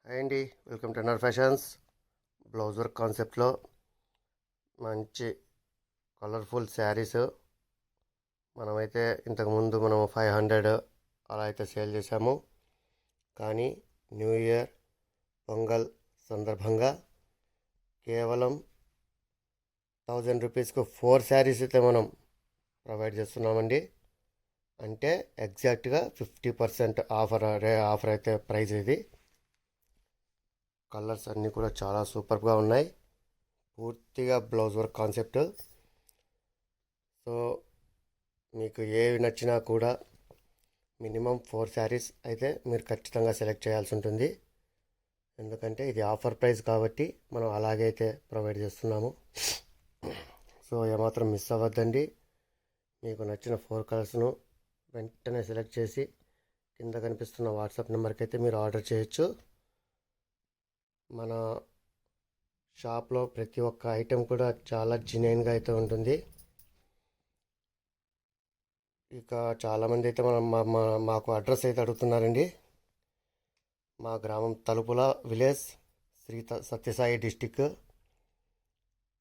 Hi అండి, welcome to NR fashions. Blouse work కాన్సెప్ట్లో మంచి కలర్ఫుల్ శారీస్ మనమైతే ఇంతకుముందు మనం 500 అలా అయితే సేల్ చేసాము. కానీ న్యూ ఇయర్ పొంగల్ సందర్భంగా కేవలం 1000 రూపీస్కు 4 శారీస్ అయితే మనం ప్రొవైడ్ చేస్తున్నామండి. అంటే ఎగ్జాక్ట్గా 50% ఆఫర్ అయితే ప్రైస్ ఇది. కలర్స్ అన్నీ కూడా చాలా సూపర్గా ఉన్నాయి. పూర్తిగా బ్లౌజ్ వర్క్ కాన్సెప్ట్. సో మీకు ఏవి నచ్చినా కూడా మినిమం 4 శారీస్ అయితే మీరు ఖచ్చితంగా సెలెక్ట్ చేయాల్సి ఉంటుంది. ఎందుకంటే ఇది ఆఫర్ ప్రైస్ కాబట్టి మనం అలాగైతే ప్రొవైడ్ చేస్తున్నాము. సో ఏమాత్రం మిస్ అవ్వద్దండి. మీకు నచ్చిన 4 కలర్స్ను వెంటనే సెలెక్ట్ చేసి కింద కనిపిస్తున్న వాట్సాప్ నెంబర్కి అయితే మీరు ఆర్డర్ చేయొచ్చు. మన షాప్లో ప్రతి ఒక్క ఐటెం కూడా చాలా జెన్యూన్గా అయితే ఉంటుంది. ఇక చాలామంది అయితే మాకు అడ్రస్ అయితే అడుగుతున్నారండి. మా గ్రామం Talupula village, Sri Sathyasai district,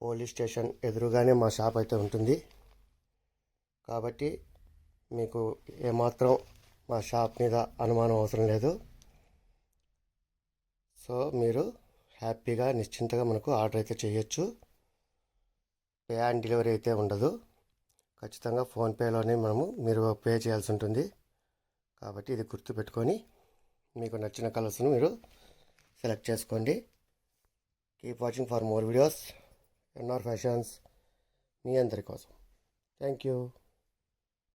police station ఎదురుగానే మా షాప్ అయితే ఉంటుంది. కాబట్టి మీకు ఏమాత్రం మా షాప్ మీద అనుమానం అవసరం లేదు. సో మీరు హ్యాపీగా నిశ్చింతగా మనకు ఆర్డర్ అయితే చేయొచ్చు. పే ఆన్ డెలివరీ అయితే ఉండదు. ఖచ్చితంగా ఫోన్పేలోనే మీరు పే చేయాల్సి ఉంటుంది. కాబట్టి ఇది గుర్తుపెట్టుకొని మీకు నచ్చిన కలర్స్ను మీరు సెలెక్ట్ చేసుకోండి. Keep watching for more videos. NR fashions మీ అందరి కోసం. Thank you.